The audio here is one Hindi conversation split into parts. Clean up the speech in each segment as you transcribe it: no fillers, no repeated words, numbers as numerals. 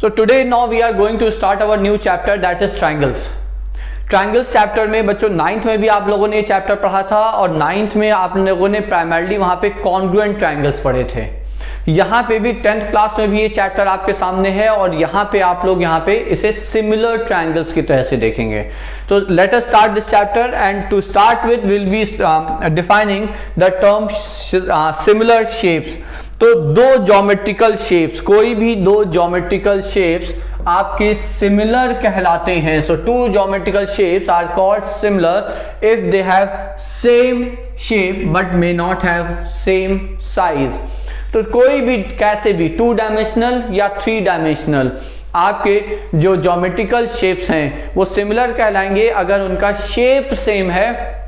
So today now we are going to start our new chapter, that is triangles. Triangles chapter में बच्चों 9th में भी आप लोगों ने ये चैप्टर पढ़ा था और 9th में आप लोगों ने प्राइमरली वहां पे कॉन्ग्रुएंट ट्राइंगल्स पढ़े थे। यहाँ पे भी 10th क्लास में भी ये चैप्टर आपके सामने है और यहाँ पे आप लोग यहाँ पे इसे सिमिलर ट्राइंगल्स की तरह से देखेंगे। तो let us start this chapter and to start with will be defining the term similar shapes. तो दो ज्योमेट्रिकल शेप्स, कोई भी दो ज्योमेट्रिकल शेप्स आपके सिमिलर कहलाते हैं। So two geometrical shapes are called similar if they have same shape but may not have same size. तो कोई भी कैसे भी 2 डायमेंशनल या 3 डायमेंशनल आपके जो ज्योमेट्रिकल शेप्स हैं वो सिमिलर कहलाएंगे अगर उनका शेप सेम है,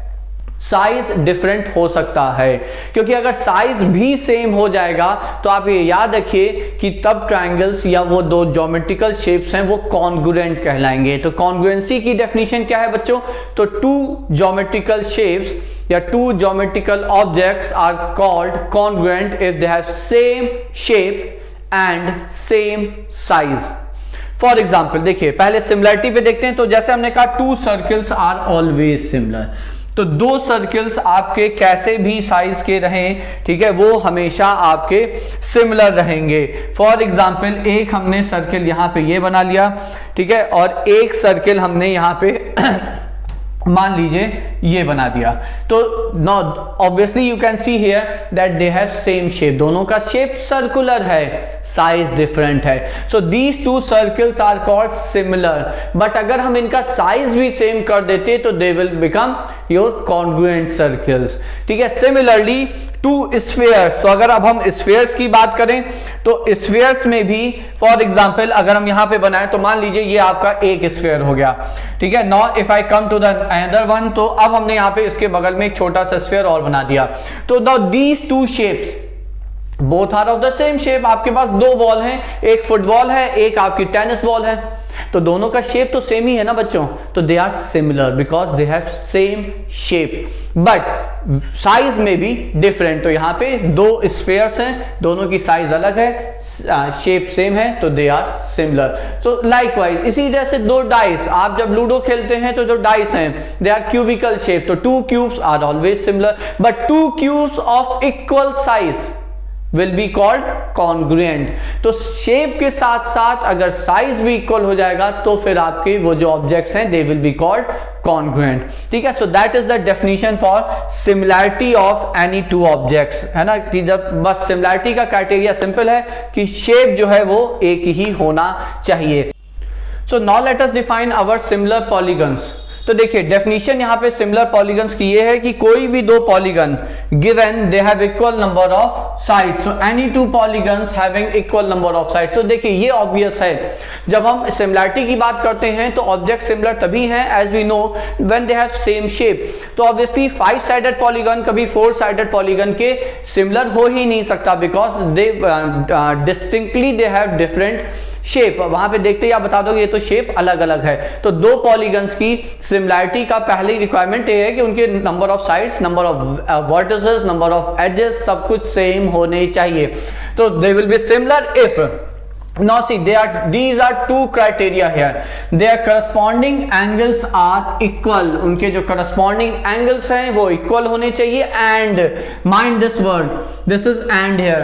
साइज डिफरेंट हो सकता है। क्योंकि अगर साइज भी सेम हो जाएगा तो आप ये याद रखिए कि तब ट्रायंगल्स या वो दो ज्योमेट्रिकल शेप्स हैं वो कॉन्ग्रुएंट कहलाएंगे। तो कॉन्ग्रुएंसी की डेफिनेशन क्या है बच्चों? तो 2 ज्योमेट्रिकल शेप्स या 2 geometrical objects are called congruent if they have same shape and same size. For example देखिए, पहले सिमिलरिटी पे देखते हैं। तो जैसे हमने कहा 2 सर्कल्स आर ऑलवेज सिमिलर। तो 2 सर्कल्स आपके कैसे भी साइज के रहें, ठीक है, वो हमेशा आपके सिमिलर रहेंगे। फॉर एग्जाम्पल एक हमने सर्कल यहां पे ये बना लिया, ठीक है, और एक सर्कल हमने यहां पे मान लीजिए ये बना दिया। तो no obviously you can see here that they have same shape, दोनों का शेप सर्कुलर है, साइज डिफरेंट है। So these 2 circles are called similar. But अगर हम इनका साइज भी सेम कर देते तो they will become your congruent circles, ठीक है। सिमिलरली 2 स्फीयर्स, तो अगर अब हम स्फीयर्स की बात करें तो स्फीयर्स में भी फॉर एग्जांपल अगर हम यहां पे बनाएं तो मान लीजिए ये आपका एक स्फीयर हो गया, ठीक है। Now if I come to the another one, तो अब हमने यहां पे इसके बगल में एक छोटा सा स्फीयर और बना दिया। तो now these 2 shapes both are of the same shape. आपके पास 2 बॉल हैं, एक फुटबॉल है, एक आपकी टेनिस बॉल है, तो दोनों का शेप तो सेम ही है ना बच्चों। तो they are similar because they have same shape but size में भी डिफरेंट। तो यहां पे 2 स्फीयर्स हैं, दोनों की साइज अलग है, शेप सेम है, तो दे आर सिमिलर। तो लाइकवाइज इसी तरह से 2 डाइस, आप जब लूडो खेलते हैं तो जो डाइस हैं दे आर क्यूबिकल शेप। तो 2 cubes are always similar but 2 cubes of equal size will be called congruent। तो शेप के साथ साथ अगर साइज भी इक्वल हो जाएगा तो फिर आपके वो जो ऑब्जेक्ट्स हैं they will be called congruent, ठीक है। so that is the definition for similarity of any 2 objects, है ना, कि जब बस सिमिलरिटी का क्राइटेरिया सिंपल है कि शेप जो है वो एक ही होना चाहिए। so now let us define our similar polygons। तो देखिए डेफिनेशन यहाँ पे सिमिलर पॉलीगन्स की ये है कि कोई भी 2 polygon given they have equal number of sides. So any 2 polygons having equal number of sides. तो देखिए ये ऑब्वियस है, जब हम सिमिलरिटी की बात करते हैं तो ऑब्जेक्ट सिमिलर तभी हैं as we know when they have same shape. तो ऑब्वियसली 5 साइडेड पॉलीगन कभी 4 साइडेड पॉलीगन के सिमिलर हो ही नहीं सकता because they distinctly they have different shape. वहां पे देखते ही आप बता दोगे ये तो शेप अलग अलग है। तो 2 पॉलीगन्स की सिमिलरिटी का पहली रिक्वायरमेंट ये है कि उनके number of sides, number of vertices, number of edges सब कुछ सेम होने चाहिए। तो they will be similar if now see these are 2 criteria here, their corresponding angles are equal। उनके जो corresponding angles हैं वो equal होने चाहिए and mind this word, this is and here,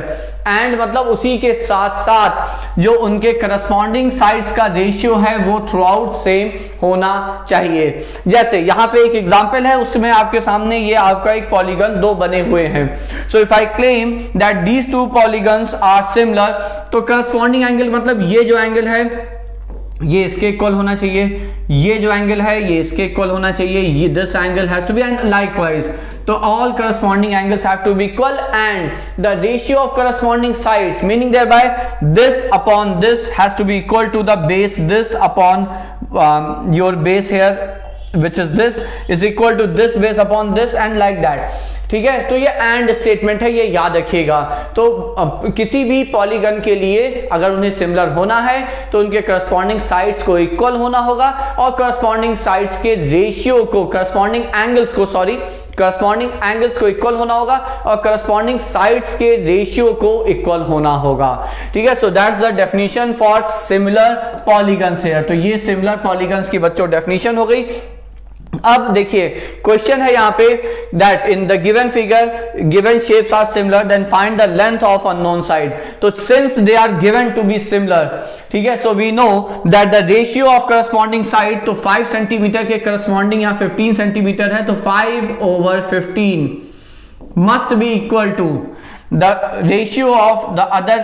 and मतलब उसी के साथ साथ जो उनके करस्पॉन्डिंग साइड्स का रेशियो है वो थ्रू आउट सेम होना चाहिए। जैसे यहाँ पे एक एग्जांपल है, उसमें आपके सामने ये आपका एक पॉलीगन 2 बने हुए हैं। So if I claim that these 2 polygons are similar, तो करस्पॉन्डिंग एंगल मतलब ये जो एंगल है ये इसके इक्वल होना चाहिए, ये जो एंगल है ये इसके इक्वल होना चाहिए, ये this angle has to be and likewise. तो all corresponding angles have to be equal and the ratio of corresponding sides, meaning thereby this upon this has to be equal to the base, this upon your base here which is this is equal to this base upon this and like that, ठीक है। तो ये एंड स्टेटमेंट है, ये याद रखिएगा। तो किसी भी पॉलीगन के लिए अगर उन्हें सिमिलर होना है तो उनके करस्पॉन्डिंग साइड्स को इक्वल होना होगा और करस्पॉन्डिंग साइड्स के रेशियो को, करस्पॉन्डिंग एंगल्स को करस्पॉन्डिंग एंगल्स को इक्वल होना होगा और करस्पॉन्डिंग साइड्स के रेशियो को इक्वल होना होगा, ठीक है। So that's the definition for similar polygons है। तो ये सिमिलर पॉलीगन्स की बच्चों डेफिनेशन हो गई। अब देखिए क्वेश्चन है यहाँ पे that in the given figure given shapes are similar then find the length of unknown side. तो since they are given to be similar, ठीक है, so we know that the ratio of corresponding side, तो 5 सेंटीमीटर के करस्पॉन्डिंग यहाँ 15 सेंटीमीटर है, तो 5/15 must be equal to the ratio of the other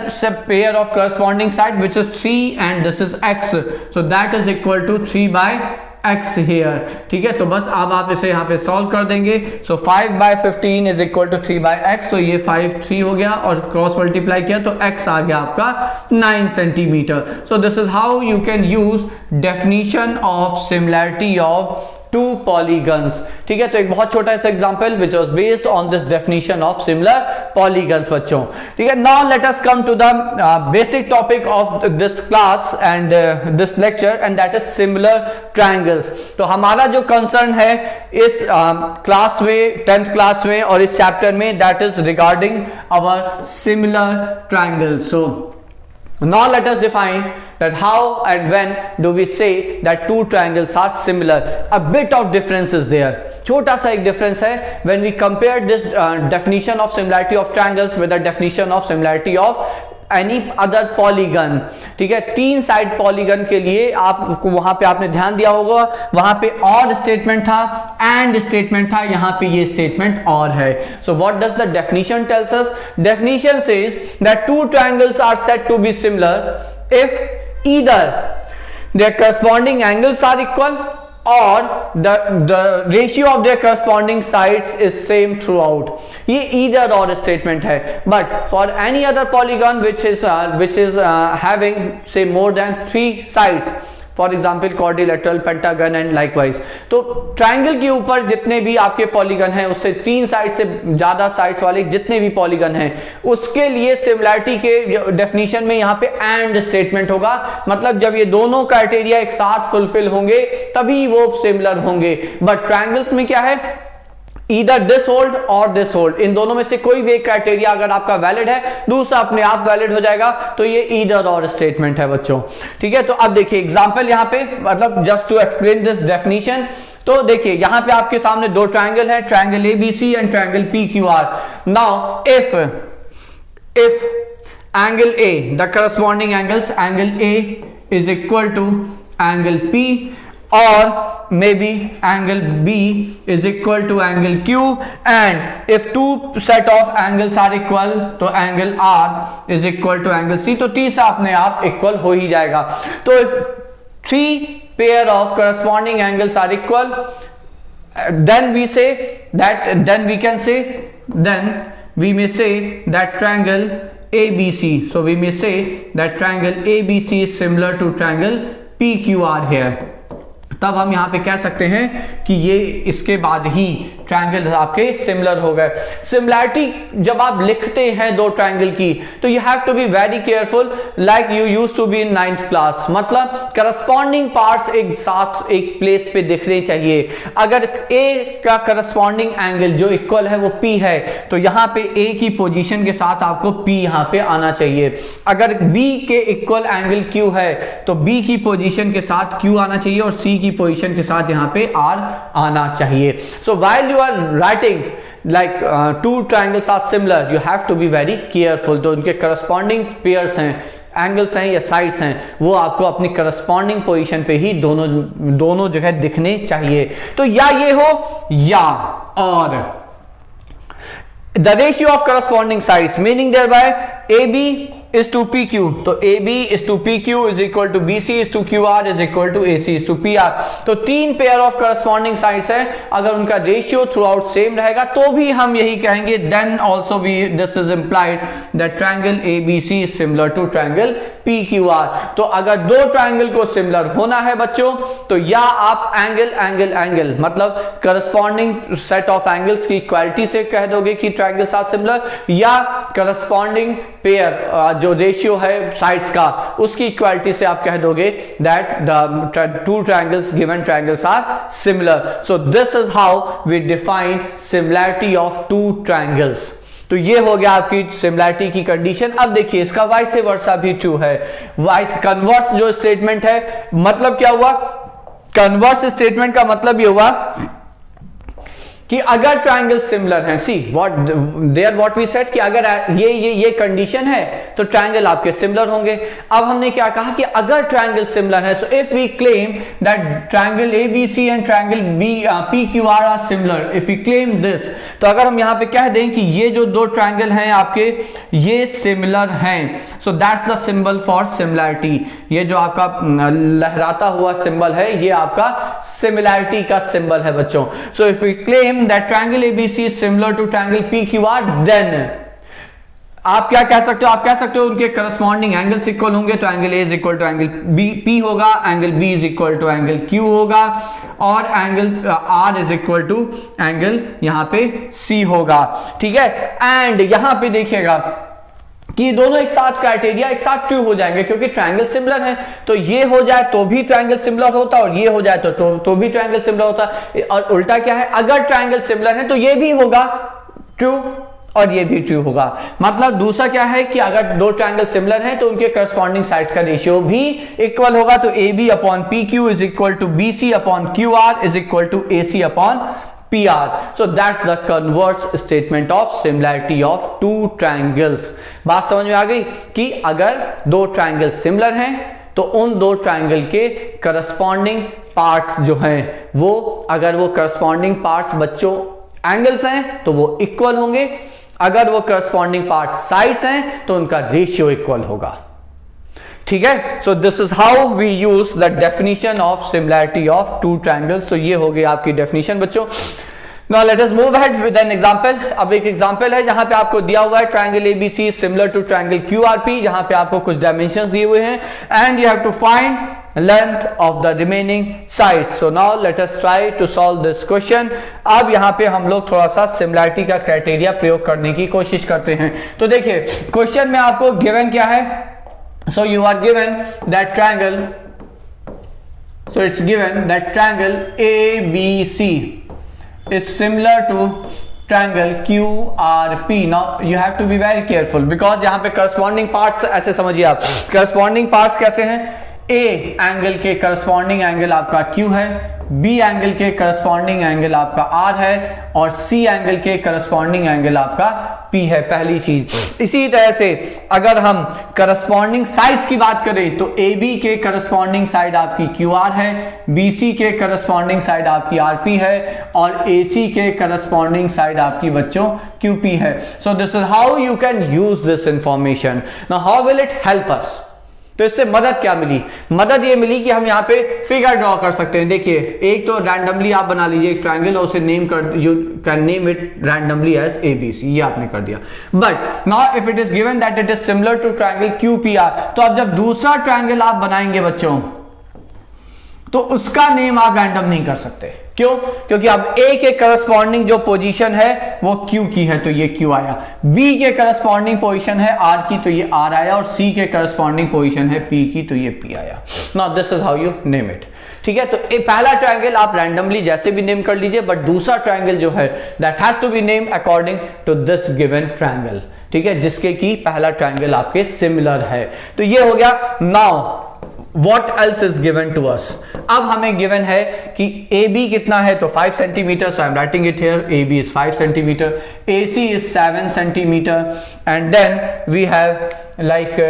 pair of corresponding side which is 3 and this is x, so that is equal to 3/x here, ठीक है। तो बस अब आप इसे यहाँ पे सॉल्व कर देंगे। सो 5/15 इज इक्वल टू 3/x, तो ये 3 हो गया और क्रॉस मल्टीप्लाई किया तो x आ गया आपका 9 centimetre. So this is how you can use definition of similarity of two polygons, ठीक है। तो एक बहुत छोटा सा example which was based on this definition of similar polygons बच्चों, ठीक है। Now let us come to the basic topic of this class and this lecture and that is similar triangles. तो हमारा जो कंसर्न है इस क्लास में 10th क्लास में और इस चैप्टर में that is regarding our similar triangles. So now let us define that how and when do we say that two triangles are similar. A bit of difference is there, छोटा सा एक difference है when we compare this definition of similarity of triangles with the definition of similarity of any other polygon, ठीक है। 3 साइड पॉलीगन के लिए आपको वहां पे आपने ध्यान दिया होगा, वहां पे ऑड स्टेटमेंट था, एंड स्टेटमेंट था, यहां पे ये स्टेटमेंट और है। So what does the definition tells us? Definition says that two triangles are said to be similar if either their corresponding angles are equal और the ratio of their corresponding sides is same throughout. ये either or statement है, but for any other polygon which is having say more than 3 sides, for example quadrilateral, pentagon and likewise, तो ट्रायंगल के ऊपर जितने भी आपके पॉलीगन हैं उससे 3 साइड से ज्यादा साइड्स वाले जितने भी पॉलीगन हैं उसके लिए सिमिलैरिटी के डेफिनेशन में यहाँ पे एंड स्टेटमेंट होगा। मतलब जब ये दोनों क्राइटेरिया एक साथ फुलफिल होंगे तभी वो सिमिलर होंगे। बट ट्रायंगल्स में क्या है, ईदर दिस होल्ड और दिस होल्ड, इन दोनों में से कोई भी एक क्राइटेरिया अगर आपका वैलिड है दूसरा अपने आप वैलिड हो जाएगा, तो ये ईदर और स्टेटमेंट है बच्चों, ठीक है। तो अब देखिए एग्जांपल यहाँ पे, मतलब just to explain this definition, तो देखिए यहां पे आपके सामने दो ट्रायंगल है, triangle ABC and triangle PQR। Now if angle A, the corresponding angles, angle A is equal to angle P or maybe angle B is equal to angle Q, and if two set of angles are equal तो angle R is equal to angle C, तो तीसरा अपने आप इक्वल हो ही जाएगा। तो if 3 pair of corresponding angles are equal, then we may say that triangle ABC, so we may say that triangle ABC is similar to triangle PQR here। तब हम यहां पे कह सकते हैं कि ये इसके बाद ही ट्रायंगल आपके सिमिलर हो गए। सिमिलैरिटी जब आप लिखते हैं दो ट्रायंगल की तो you have to be very careful like you used to be in 9th class, मतलब करस्पॉन्डिंग पार्ट्स एक साथ एक प्लेस पे दिखने चाहिए। अगर ए का करस्पॉन्डिंग एंगल जो इक्वल है वो पी है तो यहां पे ए की पोजीशन के साथ आपको पी यहां पे आना चाहिए। अगर बी के इक्वल एंगल क्यू है तो बी की पोजीशन के साथ क्यू आना चाहिए और सी की पोजीशन के साथ यहां पे आर आना चाहिए। So while you are writing like two triangles are similar, you have to be very careful। तो उनके corresponding pairs हैं, एंगल्स हैं या साइड्स हैं, वो आपको अपनी करस्पॉन्डिंग पोजीशन पे ही दोनों जगह दिखने चाहिए। तो या ये हो या और the ratio of corresponding sides meaning thereby AB is to PQ, तो AB is to PQ is equal to BC is to QR is equal to AC is to PR। तो 3 पेयर ऑफ करस्पॉन्डिंग साइड्स हैं, अगर उनका रेशियो थ्रू आउट सेम रहेगा तो भी हम यही कहेंगे then also we this is implied that triangle ABC is similar to triangle PQR। तो अगर दो ट्रायंगल को सिमिलर होना है बच्चों तो या आप एंगल मतलब करस्पॉन्डिंग सेट ऑफ एंगल्स की इक्वालिटी से कह दोगे कि ट्रायंगल्स आर सिमिलर, या करस्पॉन्डिंग पेयर जो रेशियो है साइड्स का उसकी इक्वालिटी से आप कह दोगे that the two triangles given triangles are similar. So this is how we define similarity of two triangles. तो ये हो गया आपकी सिमिलैरिटी की कंडीशन। अब देखिए इसका वाइस वर्सा भी ट्रू है। वाइस कन्वर्स जो स्टेटमेंट है, मतलब क्या हुआ, कन्वर्स स्टेटमेंट का मतलब ये हुआ कि अगर ट्रायंगल सिमिलर हैं, see what there what we said कि अगर ये कंडीशन है तो ट्रायंगल आपके सिमिलर होंगे। अब हमने क्या कहा कि अगर ट्रायंगल सिमिलर है, so if we claim that triangle ABC and triangle PQR are similar, if we claim this, तो अगर हम यहां पे कह दें कि ये जो दो ट्रायंगल हैं आपके ये सिमिलर हैं, so that's the symbol for similarity. ये जो आपका लहराता हुआ सिंबल है ये आपका सिमिलैरिटी का सिंबल है बच्चों। So if we claim that triangle ABC is similar to triangle PQR, then आप क्या कह सकते हो, आप कह सकते हो उनके करस्पॉन्डिंग एंगल्स इक्वल होंगे। तो angle A is equal to angle P होगा, angle B is equal to angle Q होगा और angle R is equal to angle यहां पे C होगा। ठीक है, एंड यहां पे देखिएगा कि दोनों एक साथ क्राइटेरिया एक साथ ट्रू हो जाएंगे क्योंकि ट्रायंगल सिमिलर है। तो ये हो जाए तो भी ट्रायंगल सिमिलर होता और ये हो जाए तो भी ट्रायंगल सिमिलर होता। और उल्टा क्या है, अगर ट्रायंगल सिमिलर है तो ये भी होगा ट्रू और ये भी ट्रू होगा। मतलब दूसरा क्या है कि अगर दो ट्रायंगल सिमिलर हैं तो उनके करस्पॉन्डिंग साइड्स का रेशियो भी इक्वल होगा। तो AB upon PQ is equal to BC upon QR is equal to AC upon PR. So that's the converse statement of similarity of two triangles. बात समझ में आ गई कि अगर दो ट्रायंगल सिमिलर हैं तो उन दो ट्रायंगल के करस्पॉन्डिंग पार्ट्स जो हैं वो, अगर वो करस्पॉन्डिंग पार्ट्स बच्चों एंगल्स हैं तो वो इक्वल होंगे, अगर वो करस्पॉन्डिंग पार्ट साइड्स हैं तो उनका रेशियो इक्वल होगा। ठीक है, so this is how we use the definition of similarity of two triangles. तो ये हो गई आपकी डेफिनेशन बच्चों। Now let us move ahead with an example. अब एक एग्जांपल है जहां पे आपको दिया हुआ है triangle ABC similar to triangle QRP, जहां पे आपको कुछ डायमेंशंस दिए हुए हैं and you have to find length of the remaining sides. So now let us try to solve this question. अब यहां पे हम लोग थोड़ा सा सिमिलैरिटी का क्राइटेरिया प्रयोग करने की कोशिश करते हैं। तो देखिए क्वेश्चन में आपको गिवन क्या है, so you are given that triangle, so it's given that triangle ABC is similar to triangle QRP. Now you have to be very careful because यहाँ पे corresponding parts ऐसे समझिए आप, corresponding parts कैसे हैं, A एंगल के करस्पॉन्डिंग एंगल आपका Q है, B एंगल के करस्पॉन्डिंग एंगल आपका R है और C एंगल के करस्पॉन्डिंग एंगल आपका P है, पहली चीज। इसी तरह से अगर हम करस्पॉन्डिंग साइड्स की बात करें तो AB के करस्पॉन्डिंग साइड आपकी QR है, BC के करस्पॉन्डिंग साइड आपकी RP है और AC के करस्पॉन्डिंग साइड आपकी बच्चों QP है। So this is how you can use this information. Now how will it help us? तो इससे मदद क्या मिली? मदद ये मिली कि हम यहाँ पे फिगर ड्रॉ कर सकते हैं। देखिए एक तो रैंडमली आप बना लीजिए एक ट्रायंगल और उसे नेम कर, you can name it randomly as ABC, ये आपने कर दिया। But now if it is given that it is similar to triangle QPR, तो अब जब दूसरा ट्रायंगल आप बनाएंगे बच्चों तो उसका नेम आप रैंडम नहीं कर सकते। क्यों? क्योंकि अब A के करस्पॉन्डिंग जो पोजीशन है वो Q की है तो ये Q आया, B के करस्पॉन्डिंग पोजीशन है R की तो ये R आया और C के करस्पॉन्डिंग पोजीशन है P की तो ये P आया। Now this is how you name it. ठीक है, तो पहला ट्रायंगल आप रैंडमली जैसे भी नेम कर लीजिए, बट दूसरा ट्रायंगल जो है that has to be name according to this given triangle. ठीक है, जिसके की पहला ट्रायंगल आपके सिमिलर है। तो ये हो गया। Now What else is given to us? अब हमें given है कि AB कितना है तो 5 centimetre, so I'm writing it here, AB is 5 centimeter, AC is 7 centimeter, and then we have like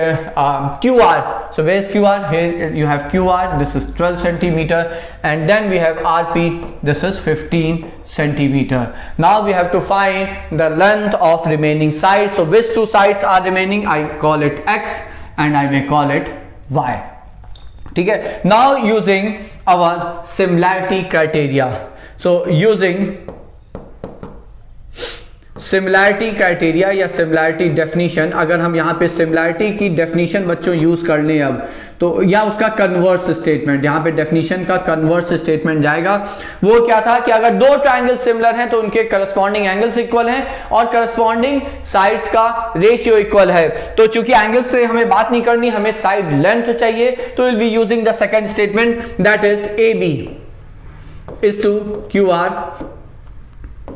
QR. So where is QR? Here you have QR, this is 12 centimeter, and then we have RP, this is 15 centimeter. Now we have to find the length of remaining sides. So which two sides are remaining? I call it X and I may call it Y. ठीक है, now using our similarity criteria, so using similarity criteria या सिमिलैरिटी डेफिनेशन, अगर हम यहाँ पे सिमिलैरिटी की डेफिनेशन बच्चों यूज कर लें अब तो, या उसका कन्वर्स स्टेटमेंट, यहाँ पे डेफिनेशन का कन्वर्स स्टेटमेंट जाएगा। वो क्या था कि अगर दो ट्रायंगल सिमिलर हैं तो उनके करस्पॉन्डिंग एंगल्स इक्वल हैं और करस्पॉन्डिंग साइड्स का रेशियो इक्वल है। तो चूंकि एंगल्स से हमें बात नहीं करनी, हमें साइड लेंथ चाहिए, तो will be using the second statement that is AB is to QR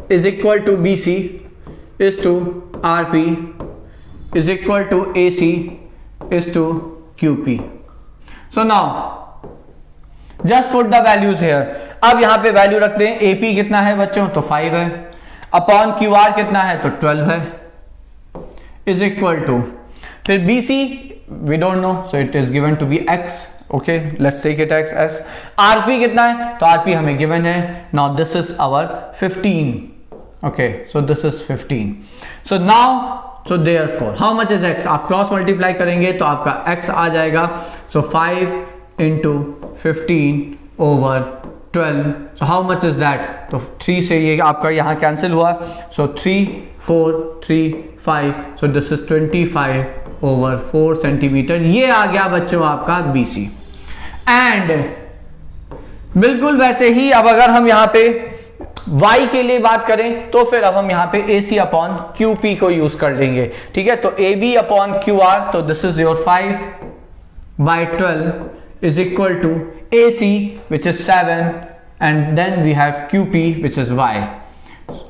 is equal to BC is to RP is equal to AC is to QP. So now just put the values here. अब यहां पे वैल्यू रखते हैं। AP कितना है बच्चों, तो 5 है, अपॉन QR कितना है, तो 12 है, is equal to, फिर BC we don't know, so it is given to be X. Okay, let's take it as RP कितना है, तो RP हमें given है। Now this is our 15. Okay, so this is 15. So now, so therefore how much is X? आप क्रॉस मल्टीप्लाई करेंगे तो आपका X आ जाएगा। So 5 into 15 over 12. So how much is that? तो 3 से ये आपका यहाँ कैंसिल हुआ। So 3 4 3 5. So this is 25 over 4 centimetre. ये आ गया बच्चों आपका BC। एंड बिल्कुल वैसे ही अब अगर हम यहाँ पे y के लिए बात करें तो फिर अब हम यहाँ पे AC अपॉन QP को यूज कर लेंगे। ठीक है, तो AB अपॉन QR, तो this is your 5/12 is equal to AC which is 7 and then we have QP which is y.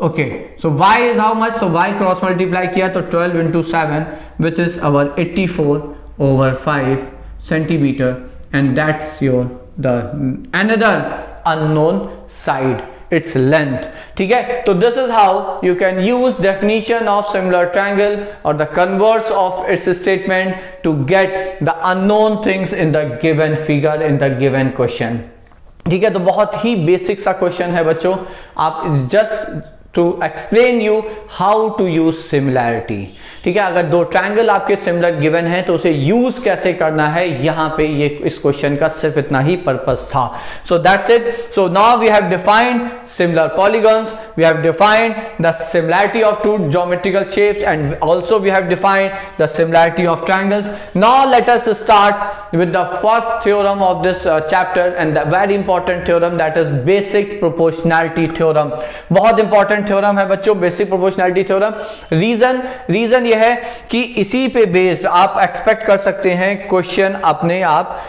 Okay, so y is how much, तो y क्रॉस मल्टीप्लाई किया तो 12 into 7 which is our 84 over 5 centimetre, and that's your the another unknown side, its length. ठीक है, तो this is how you can use definition of similar triangle or the converse of its statement to get the unknown things in the given figure in the given question. ठीक है, तो बहुत ही बेसिक सा क्वेश्चन है बच्चों, आप just to explain you how to use similarity. ठीक है, अगर दो ट्रायंगल आपके सिमिलर गिवन है तो उसे यूज कैसे करना है, यहां पे ये इस क्वेश्चन का सिर्फ इतना ही पर्पस था। So that's it. So now we have defined similar polygons, we have defined the similarity of two geometrical shapes and also we have defined the similarity of triangles. Now let us start with the first theorem of this chapter and the very important theorem that is basic proportionality theorem. बहुत इंपॉर्टेंट थ्योरम है बच्चों बेसिक प्रोपोर्शनैलिटी थ्योरम। रीजन ये है कि इसी पे बेस्ड आप एक्सपेक्ट कर सकते हैं क्वेश्चन अपने आप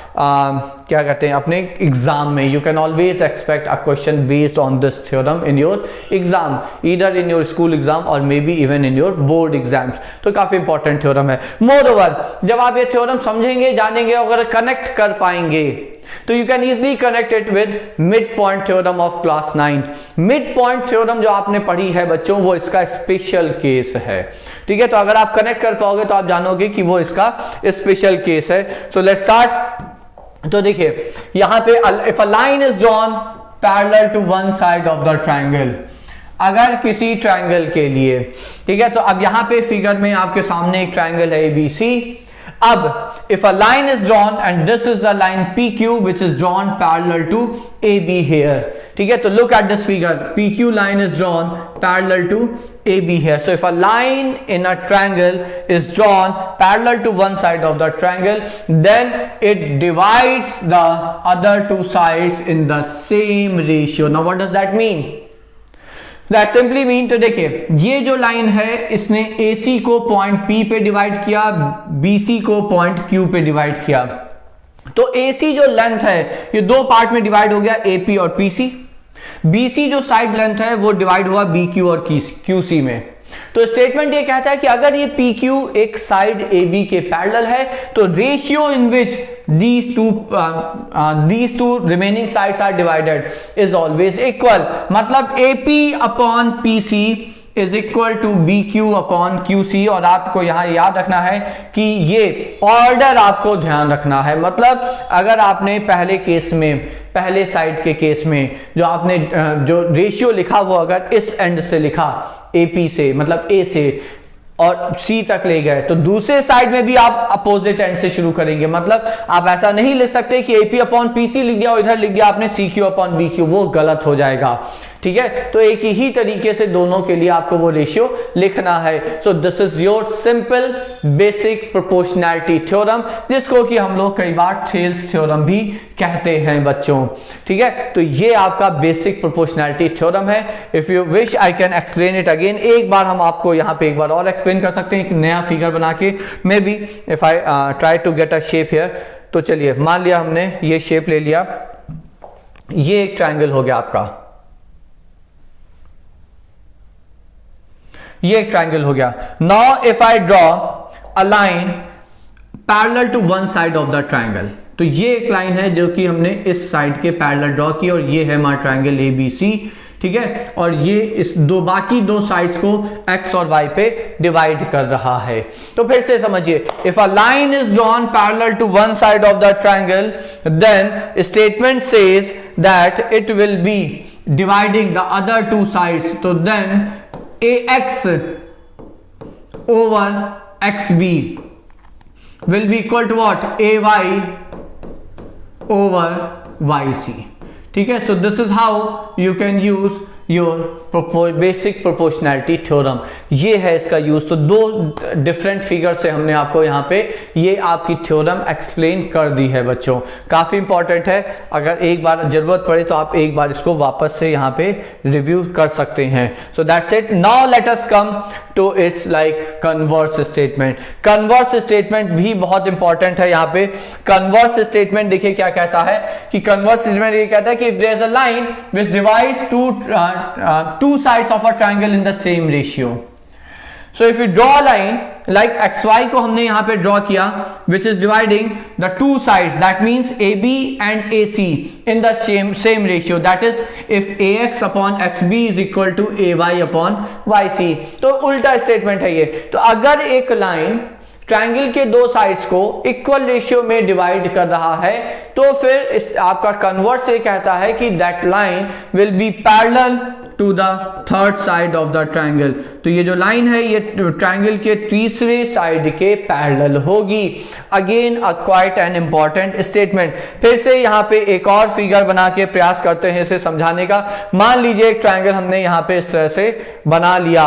क्या कहते हैं अपने एग्जाम में। You can always expect a question based on this theorem in your exam, either in your school exam or may be even in your board exams. तो काफी इंपॉर्टेंट थ्योरम है। मोर ओवर जब आप ये थ्योरम समझेंगे, जानेंगे, अगर कनेक्ट कर पाएंगे तो you can easily connect it with mid point theorem of class 9। Mid point theorem जो आपने पढ़ी है बच्चों वो इसका स्पेशल केस है। ठीक है, तो अगर आप कनेक्ट कर पाओगे तो आप जानोगे कि वो इसका स्पेशल केस है। So let's start. तो देखिए यहां पे if a line is drawn parallel to one side of the triangle, अगर किसी ट्रायंगल के लिए, ठीक है, तो अब यहां पे फिगर में आपके सामने एक ट्रायंगल है ABC। अब if a line is drawn and this is the line PQ which is drawn parallel to AB here, ठीक है, तो look at this figure, PQ line is drawn parallel to AB here. So if a line in a triangle is drawn parallel to one side of the triangle, then it divides the other two sides in the same ratio. Now what does that mean? That simply mean, तो देखिए ये जो लाइन है इसने AC को पॉइंट P पे डिवाइड किया, BC को पॉइंट Q पे डिवाइड किया। तो AC जो लेंथ है ये दो पार्ट में डिवाइड हो गया, AP और PC। BC जो साइड लेंथ है वो डिवाइड हुआ BQ और QC में। तो स्टेटमेंट ये कहता है कि अगर ये PQ एक साइड AB के पैरेलल है तो ratio in which these two remaining sides are divided is always equal। मतलब AP upon PC is equal to BQ upon QC। और आपको यहां याद रखना है कि ये ऑर्डर आपको ध्यान रखना है। मतलब अगर आपने पहले केस में, पहले साइड के केस में जो आपने जो रेशियो लिखा वो अगर इस एंड से लिखा AP से, मतलब A से और C तक ले गए, तो दूसरे साइड में भी आप अपोजिट एंड से शुरू करेंगे। मतलब आप ऐसा नहीं लिख सकते कि AP अपॉन PC लिख दिया और इधर लिख दिया आपने CQ अपॉन BQ, वो गलत हो जाएगा। ठीक है, तो एक ही तरीके से दोनों के लिए आपको वो रेशियो लिखना है। So this is your simple basic proportionality theorem, जिसको कि हम लोग कई बार थेल्स थ्योरम भी कहते हैं बच्चों। ठीक है, तो ये आपका बेसिक प्रोपोर्शनैलिटी थ्योरम है। If you wish I can explain it again, एक बार हम आपको यहाँ पे एक बार और एक्सप्लेन कर सकते हैं एक नया फिगर बना के, maybe if I try to get a shape here. तो चलिए, मान लिया हमने ये शेप ले लिया, ये एक ट्रायंगल हो गया आपका, ये एक ट्रायंगल हो गया। Now if I draw a line parallel to one side of the triangle, तो ये एक लाइन है जो कि हमने इस साइड के पैरेलल ड्रॉ की, और ये है हमारा ट्रायंगल ABC। ठीक है, और ये इस बाकी दो साइड्स को x और y पे डिवाइड कर रहा है। तो फिर से समझिए, if a line is drawn parallel to one side of the triangle, then statement says that it will be dividing the other two sides. तो then AX over XB will be equal to what? AY over YC. ठीक है, so this is how you can use your basic proportionality theorem. ये है इसका यूज। तो दो डिफरेंट फिगर से हमने आपको यहाँ पे ये आपकी थ्योरम एक्सप्लेन कर दी है बच्चों, काफी इंपॉर्टेंट है। अगर एक बार जरूरत पड़े तो आप एक बार इसको वापस से यहाँ पे रिव्यू कर सकते हैं। So that's it. Now let us come to its like converse statement. Converse statement भी बहुत इंपॉर्टेंट है यहाँ पे। कन्वर्स स्टेटमेंट देखिए क्या कहता है कि कन्वर्स स्टेटमेंट ये कहता है कि if there is a line which divides two sides of a triangle in the same ratio. So if you draw a line like xy को हमने यहाँ पे draw किया which is dividing the two sides, that means AB and AC in the same ratio, that is if AX upon XB is equal to AY upon YC। तो उल्टा स्टेटमेंट है ये। तो अगर एक लाइन ट्रायंगल के दो साइड्स को इक्वल रेशियो में डिवाइड कर रहा है तो फिर आपका कन्वर्स ये कहता है कि that line will be parallel to the third side of the triangle. तो ये जो लाइन है ये ट्रायंगल के तीसरे साइड के पैरेलल होगी। Again a quite an important statement. फिर से यहाँ पे एक और फिगर बना के प्रयास करते हैं इसे समझाने का। मान लीजिए एक ट्रायंगल हमने यहाँ पे इस तरह से बना लिया।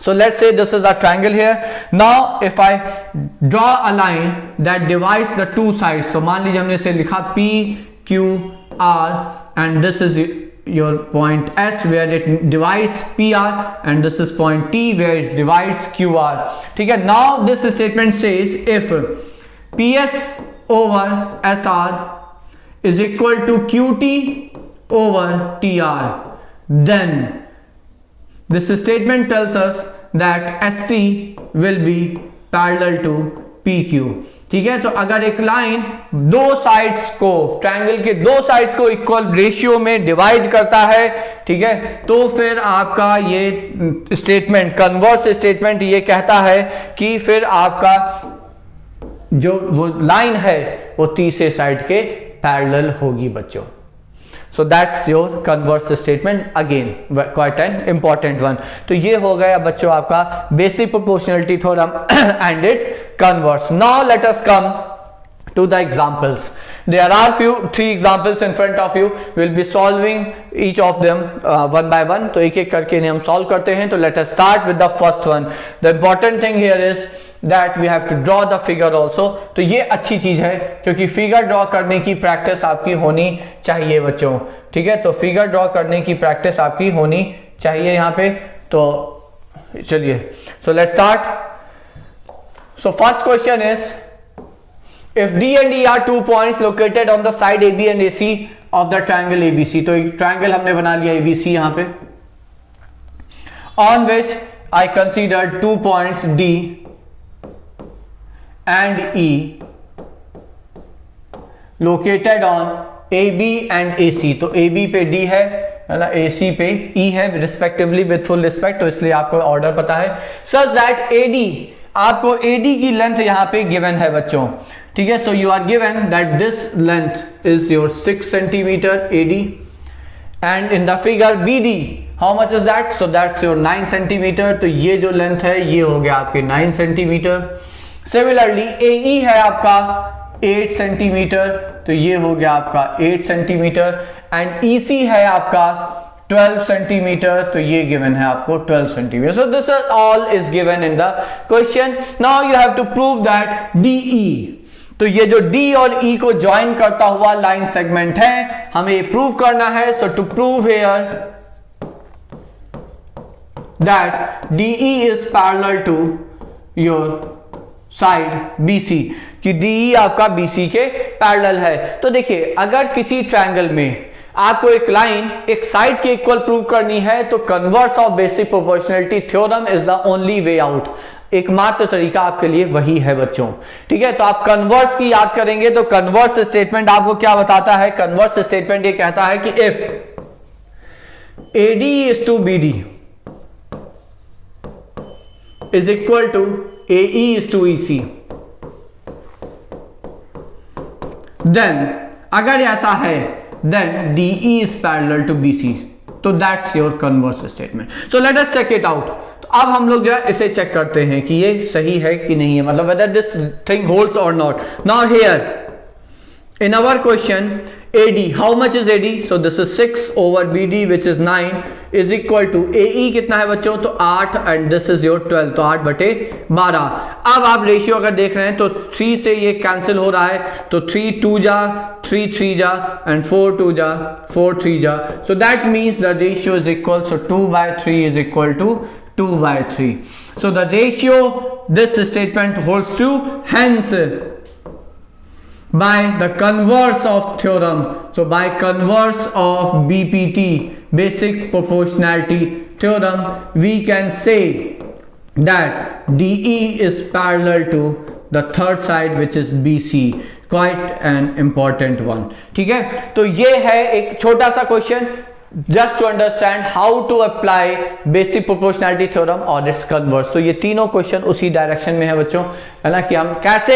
So let's say this is a triangle here. Now if I draw a line that divides the two sides, तो मान लीजिए हमने इसे लिखा P Q R and this is your point S where it divides PR and this is point T where it divides QR. ठीक है, now this statement says if PS over SR is equal to QT over TR, then this statement tells us that ST will be parallel to PQ। ठीक है, तो अगर एक लाइन दो साइड्स को ट्रायंगल के दो साइड्स को इक्वल रेशियो में डिवाइड करता है, ठीक है, तो फिर आपका ये स्टेटमेंट कन्वर्स स्टेटमेंट ये कहता है कि फिर आपका जो वो लाइन है वो तीसरे साइड के पैरेलल होगी बच्चों। So that's your converse statement, again quite an important one। तो ये हो गया बच्चों आपका basic proportionality theorem and its converse। Now let us come to the examples। There are three examples in front of you। We'll be solving each of them one by one। तो एक एक करके इन्हें हम solve करते हैं। तो let us start with the first one। The important thing here is that we have to draw the figure also। तो ये अच्छी चीज है क्योंकि फिगर ड्रॉ करने की प्रैक्टिस आपकी होनी चाहिए बच्चों। ठीक है, तो फिगर ड्रॉ करने की प्रैक्टिस आपकी होनी चाहिए यहाँ पे। तो चलिए, so let's start। So first question is if D and E are two points located on the side AB and AC of the triangle ABC। तो एक ट्रायंगल हमने बना लिया ABC यहाँ पे, on which I considered 2 points D and E located on AB and AC। तो AB पे D है ना, AC पे E है रिस्पेक्टिवली विद फुल रिस्पेक्ट, तो इसलिए आपको ऑर्डर पता है। सच दैट AD, आपको AD की लेंथ यहाँ पे गिवन है बच्चों। ठीक है, so you are given that this length is your 6 centimetre AD and in the figure BD how much is that? So that's your 9 centimetre. तो ये जो लेंथ है ये हो गया आपके 9 सेंटीमीटर। सिमिलरली AE है आपका 8 सेंटीमीटर, तो ये हो गया आपका 8 सेंटीमीटर एंड EC है आपका 12 सेंटीमीटर, तो ये गिवन है आपको 12 centimetre. So this all is given in the question. Now you have to prove that DE, तो ये जो D और E को ज्वाइन करता हुआ लाइन सेगमेंट है, हमें ये प्रूव करना है. So to prove here that DE is parallel to your side BC, कि DE आपका BC के पैरेलल है. तो देखिए, अगर किसी ट्रायंगल में आपको एक लाइन एक साइड के इक्वल प्रूव करनी है, तो converse of basic proportionality theorem is the only way out. एकमात्र तरीका आपके लिए वही है बच्चों. ठीक है, तो आप कन्वर्स की याद करेंगे तो कन्वर्स स्टेटमेंट आपको क्या बताता है? कन्वर्स स्टेटमेंट ये कहता है कि if AD is to BD is equal to AE is to EC, then अगर ऐसा है then DE is parallel to BC, तो that's your converse statement. So let us check it out. तो अब हम लोग जो है इसे चेक करते हैं कि ये सही है कि नहीं है, मतलब whether this thing holds or not. Now here in our question AD, how much is AD? So this is 6 over BD which is 9 is equal to AE कितना है बच्चों? तो 8 and this is your 12, तो 8/12. अब आप रेशियो अगर देख रहे हैं तो 3 से ये कैंसिल हो रहा है, तो 3 2 जा, 3 3 जा and 4 2 जा, 4 3 जा. So that means the ratio is equal, so 2/3 is equal to 2/3. So the ratio, this statement holds true, hence by the converse of theorem, so by converse of BPT, basic proportionality theorem, we can say that DE is parallel to the third side which is BC. Quite an important one. ठीक है, तो ये है एक छोटा सा question just to understand how to apply basic proportionality theorem or its converse. तो ये तीनों क्वेश्चन उसी डायरेक्शन में है बच्चों, है ना, कि हम कैसे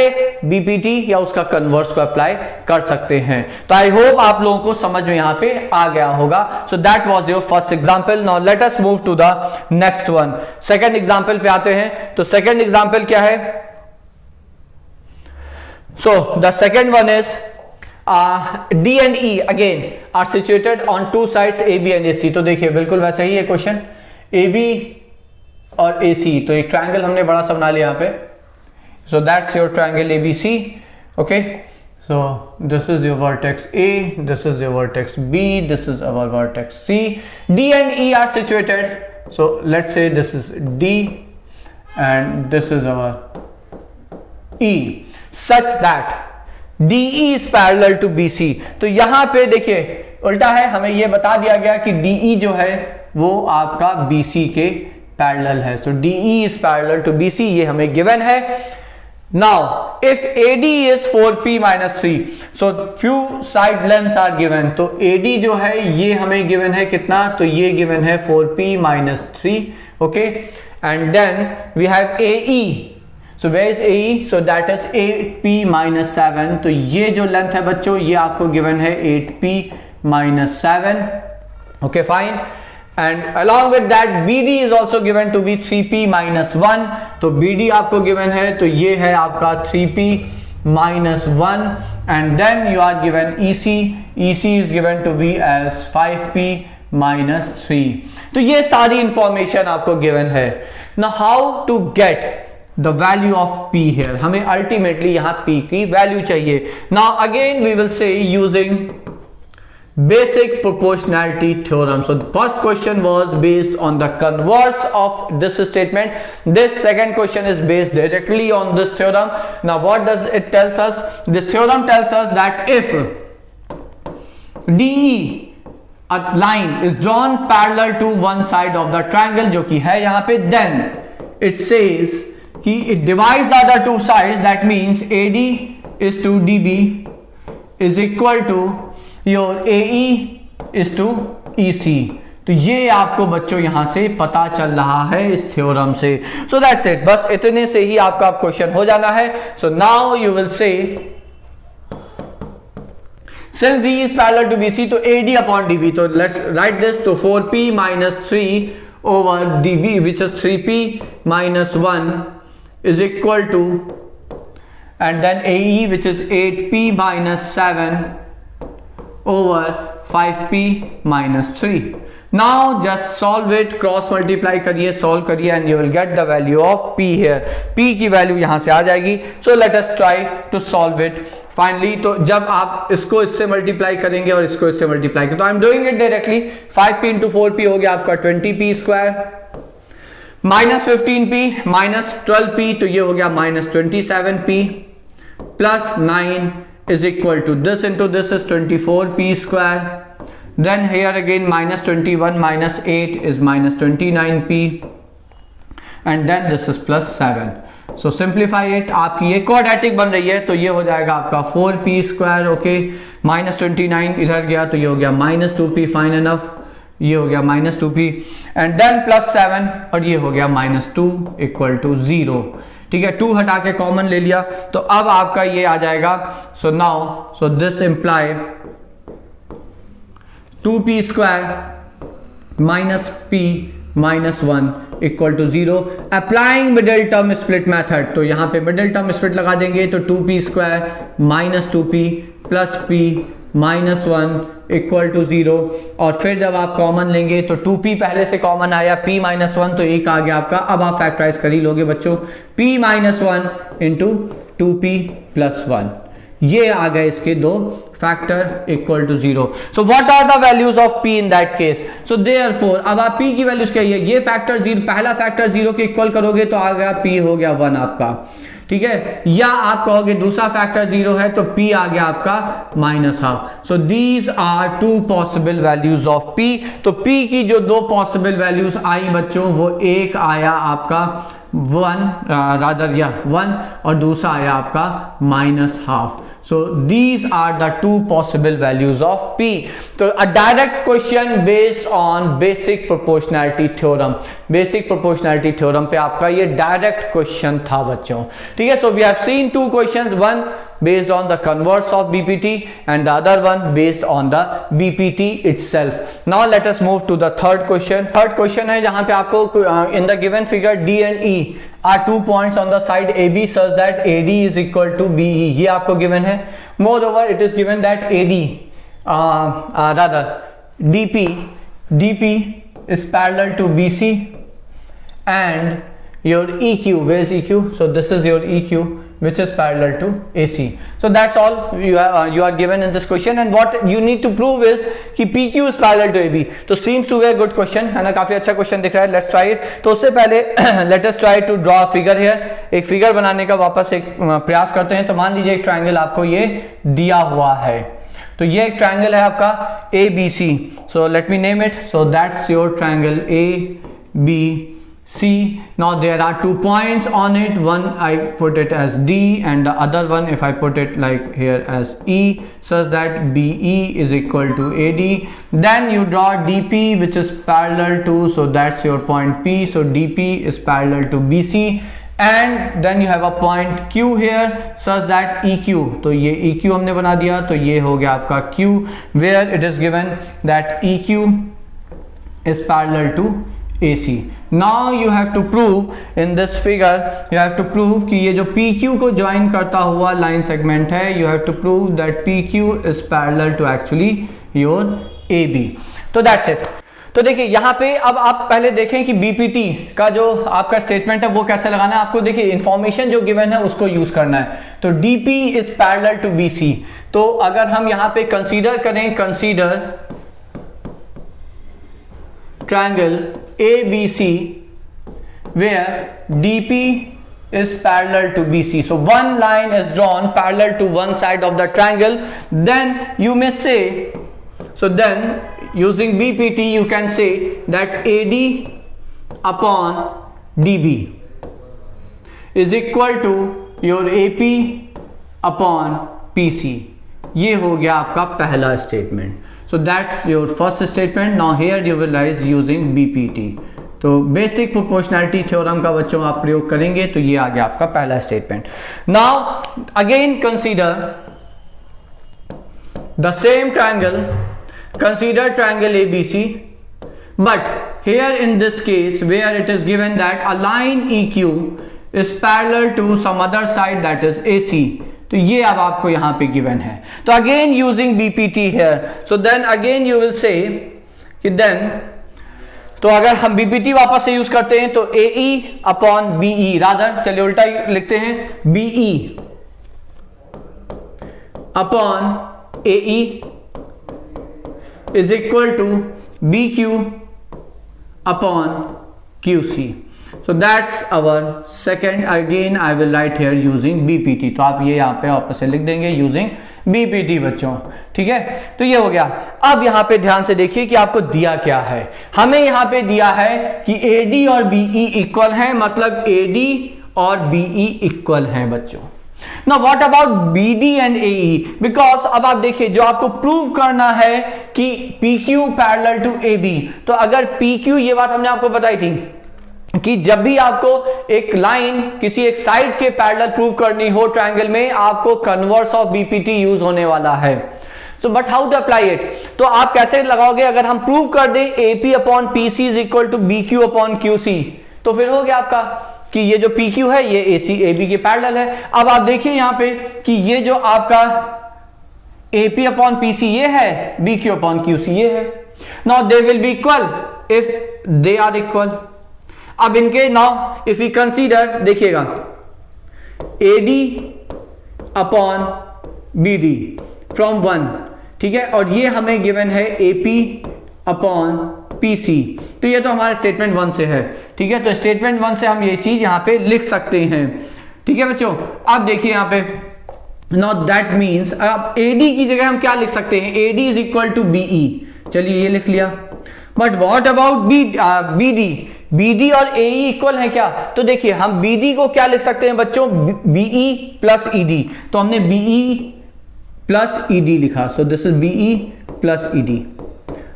BPT या उसका कन्वर्स को अप्लाई कर सकते हैं. तो आई होप आप लोगों को समझ में यहाँ पे आ गया होगा. So that was your first example. Now let us move to the next one. Second example पे आते हैं. तो सेकंड एग्जांपल क्या है? So the second one is D and E again are situated on two sides AB and AC. तो देखिए बिल्कुल वैसा ही है क्वेश्चन. AB और AC, तो एक ट्रायंगल हमने बड़ा सा बना लिया यहाँ पे. So that's your triangle ABC. Okay, so this is your vertex A, this is your vertex B, this is our vertex C. D and E are situated, so let's say this is D and this is our E, such that DE is parallel to BC. तो यहां पे देखिए उल्टा है, हमें यह बता दिया गया कि DE जो है वो आपका BC के पैरेलल है. सो DE is parallel to BC, ये हमें गिवन है. Now if AD is 4p minus 3, so few side lengths are given. तो AD जो है ये हमें गिवन है कितना? तो ये गिवन है 4p minus 3. Okay, and then we have AE. So where is AE? So that is 8p minus 7. तो ये जो लेंथ है बच्चों ये आपको गिवन है 8p minus 7. Okay, fine. And along with that BD is also given to be 3p minus 1. तो BD आपको गिवन है, तो ये है आपका 3p minus 1. And then you are given EC. EC is given to be as 5p minus 3. तो ये सारी इंफॉर्मेशन आपको गिवन है. Now how to get the value of P here? हमें अल्टीमेटली यहाँ P की वैल्यू चाहिए. Now again we will say using basic proportionality theorem. So the first question was based on the converse of this statement. This second question is based directly on this theorem. Now what does it tells us? This theorem tells us that if DE, a line, is drawn parallel to one side of the triangle, जो कि है यहाँ पे, then it says कि it divides the other two sides. That means AD is to DB is equal to your AE is to EC. तो ये आपको बच्चों यहां से पता चल रहा है इस थ्योरम से. सो दैट्स इट, बस इतने से ही आपका क्वेश्चन हो जाना है. So now you will say since D is parallel to BC, तो AD upon DB, तो let's write this. तो 4p minus 3 over DB which is 3p minus 1 is equal to, and then AE which is 8p minus 7 over 5p minus 3. Now just solve it, cross multiply करिए, सॉल्व करिए and you will get the value of p here. p की वैल्यू यहां से आ जाएगी। So let us try to solve it finally. तो जब आप इसको इससे मल्टीप्लाई करेंगे और इसको इससे मल्टीप्लाई करेंगे, तो I am doing it directly. 5p into 4p हो गया आपका 20p square, minus 15p minus 12p, तो ये हो गया minus 27p, plus 9 is equal to this into this is 24p square, then here again minus 21 minus 8 is minus 29p, and then this is plus 7. So simplify it, आपकी ये क्वाड्रेटिक बन रही है, तो ये हो जाएगा आपका 4p स्क्वायर, ओके, माइनस 29 इधर गया तो ये हो गया माइनस 2p, फाइन इनफ, ये हो गया minus 2p, and then plus 7 और ये हो गया माइनस 2 इक्वल टू 0। ठीक है, 2 हटा के कॉमन ले लिया, तो अब आपका ये आ जाएगा। So now so this imply 2p square minus p minus 1 equal to 0। Applying middle term split method, तो यहां पे मिडिल टर्म स्प्लिट लगा देंगे, तो 2p square minus 2p plus p minus 1 equal to 0, और फिर जब आप कॉमन लेंगे तो 2p पहले से कॉमन आया, p माइनस 1 तो एक आ गया आपका। अब आप फैक्टराइज कर ही लोगे बच्चों, p minus 1 into 2p plus 1, ये आ गए इसके दो factor equal to 0। So what are the values of p in that case? So therefore अब आप p की वैल्यूज क्या है, ये फैक्टर 0, पहला फैक्टर 0 के इक्वल करोगे तो आ गया p हो गया 1 आपका, ठीक है, या आप कहोगे दूसरा फैक्टर 0 है तो p आ गया आपका minus half. So these are 2 possible values of p। तो p की जो 2 पॉसिबल वैल्यूज आई बच्चों, वो एक आया आपका 1 और दूसरा आया आपका minus half. So these are the 2 possible values of p. तो a direct question based on basic proportionality theorem, basic proportionality theorem पे आपका ये direct question था बच्चों, ठीक है। So we have seen 2 questions, one based on the converse of BPT and the other one based on the BPT itself. Now let us move to the third question. Third question है जहाँ पे आपको in the given figure D and E are 2 points on the side AB such that AD is equal to BE, ये आपको given है। Moreover it is given that AD rather DP is parallel to BC and your EQ, where is EQ? So this is your EQ which is parallel to AC. So that's all you are given in this question, and what you need to prove is कि PQ is parallel to AB. तो seems to be a good question है ना, काफी अच्छा क्वेश्चन दिख रहा है। Let's try it. तो उससे पहले let us try to draw a figure here. एक फिगर बनाने का वापस एक प्रयास करते हैं। तो मान लीजिए एक ट्रायंगल आपको ये दिया हुआ है, तो ये एक ट्रायंगल है आपका ABC. So let me name it. So that's your triangle ABC. Now there are 2 points on it, one I put it as D and the other one if I put it like here as E, such that BE is equal to AD. Then you draw DP which is parallel to, so that's your point P, so DP is parallel to BC, and then you have a point Q here such that EQ, तो ये EQ हमने बना दिया, तो ये हो गया आपका Q, where it is given that EQ is parallel to AC. Now you have to prove in this figure, you have to prove कि ये जो PQ को ज्वाइन करता हुआ लाइन सेगमेंट है, you have to prove that PQ is parallel to actually your AB. तो that's it. तो देखिए यहाँ पे अब आप पहले देखें कि BPT का जो आपका स्टेटमेंट है वो कैसे लगाना है। आपको देखिए इंफॉर्मेशन जो गिवन है उसको यूज करना है। तो DP is parallel to BC, तो अगर हम यहाँ पे कंसीडर करें, consider triangle ABC where DP is parallel to BC. So one line is drawn parallel to one side of the triangle. Then you may say, so then using BPT you can say that AD upon DB is equal to your AP upon PC. ये हो गया आपका पहला statement. So that's your first statement. Now here you will realize using BPT. तो बेसिक प्रोपोर्शनैलिटी थ्योरम का बच्चों आप प्रयोग करेंगे, तो ये आ गया आपका पहला statement. Now again consider the same triangle, consider triangle ABC, but here in this case where it is given that a line EQ is parallel to some other side that is AC, तो ये अब आपको यहां पे गिवन है। तो again using BPT here, so then again you will say कि then तो अगर हम बीपीटी वापस से यूज करते हैं तो AE अपॉन BE, रादर चलिए उल्टा लिखते हैं, BE upon AE is equal to BQ upon QC. So that's our second. Again I will write here using BPT. तो आप ये यहाँ पे वापस से लिख देंगे using BPT बच्चों, ठीक है. तो ये हो गया. अब यहाँ पे ध्यान से देखिए कि आपको दिया क्या है. हमें यहाँ पे दिया है कि AD और BE इक्वल है, मतलब AD और BE इक्वल हैं बच्चों. Now what about BD and AE? Because अब आप देखिए जो आपको प्रूव करना है कि PQ पैरेलल टू AB, तो अगर PQ, ये बात हमने आपको बताई थी कि जब भी आपको एक लाइन किसी एक साइड के पैरेलल प्रूव करनी हो ट्रायंगल में, आपको कन्वर्स ऑफ बीपीटी यूज होने वाला है. So but how to apply it, तो आप कैसे लगाओगे? अगर हम प्रूव कर दें AP upon PC is equal to BQ upon QC, तो फिर हो गया आपका कि ये जो PQ है ये AB के पैरेलल है. अब आप देखिए यहां पे कि ये जो आपका AP अपॉन PC ये है, BQ अपॉन QC ये है. Now they will be equal if they are equal. अब इनके नाउ इफ यू कंसीडर, देखिएगा AD अपॉन BD फ्रॉम 1, ठीक है, और ये हमें गिवन है AP अपॉन PC. तो ये तो हमारे स्टेटमेंट 1 से है, ठीक है. तो स्टेटमेंट 1 से हम ये चीज यहां पे लिख सकते हैं, ठीक है बच्चों. अब देखिए यहां पे नॉट दैट मीन्स अब AD की जगह हम क्या लिख सकते हैं? AD is equal to BE, चलिए ये लिख लिया. But what about BD? BD और AE इक्वल है क्या? तो देखिए हम BD को क्या लिख सकते हैं बच्चों? BE plus ED. तो हमने BE प्लस ED लिखा. सो this is BE plus ED.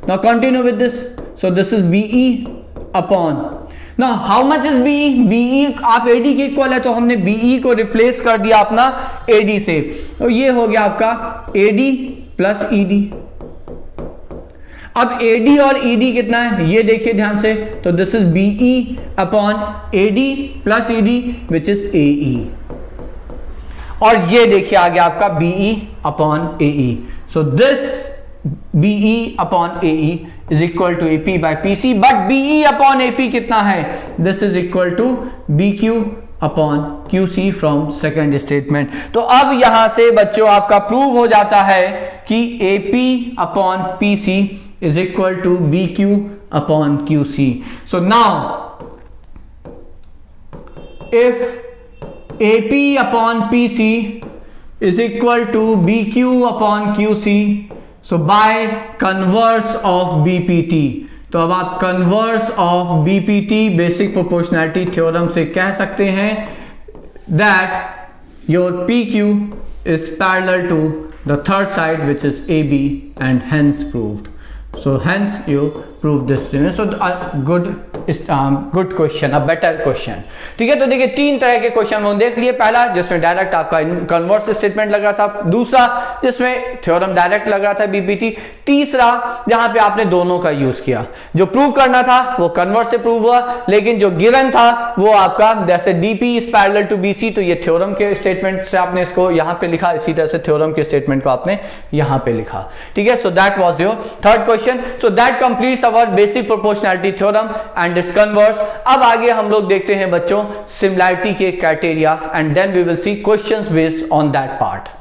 Now continue with this. So this is BE upon, now how much is BE? BE आप AD के इक्वल है, तो हमने BE को रिप्लेस कर दिया अपना AD से. तो ये हो गया आपका AD प्लस ED. अब AD और ED कितना है ये देखिए ध्यान से. तो this is BE upon AD plus ED which is AE. और ये देखिए आ गया आपका BE upon AE. So this BE upon AE is equal to AP by PC. But BE upon AP कितना है? This is equal to BQ upon QC from second statement. तो अब यहां से बच्चों आपका प्रूव हो जाता है कि AP upon PC is equal to BQ upon QC. So now if AP upon PC is equal to BQ upon QC, so by converse of BPT, तो अब आप converse of BPT basic proportionality theorem से कह सकते हैं that your PQ is parallel to the third side which is AB and hence proved. So hence you prove this. So good question, a better question. ठीक है. तो देखिए तीन तरह के क्वेश्चन हमने देख लिए. पहला जिसमें डायरेक्ट आपका कन्वर्स स्टेटमेंट लग रहा था, दूसरा जिसमें थ्योरम डायरेक्ट लग रहा था बीपीटी, तीसरा जहां पे आपने दोनों का यूज किया. जो प्रूव करना था वो कन्वर्स से प्रूव हुआ, लेकिन जो गिवन था वो आपका जैसे DP is parallel to BC, तो ये थ्योरम के स्टेटमेंट से आपने इसको यहां पे लिखा, इसी तरह से थ्योरम के स्टेटमेंट को आपने यहां पे लिखा. ठीक है. सो that was your third question. So that completes our basic proportionality theorem and its converse. अब आगे हम लोग देखते हैं बच्चों सिमिलैरिटी के criteria, and then we will see questions based on that part.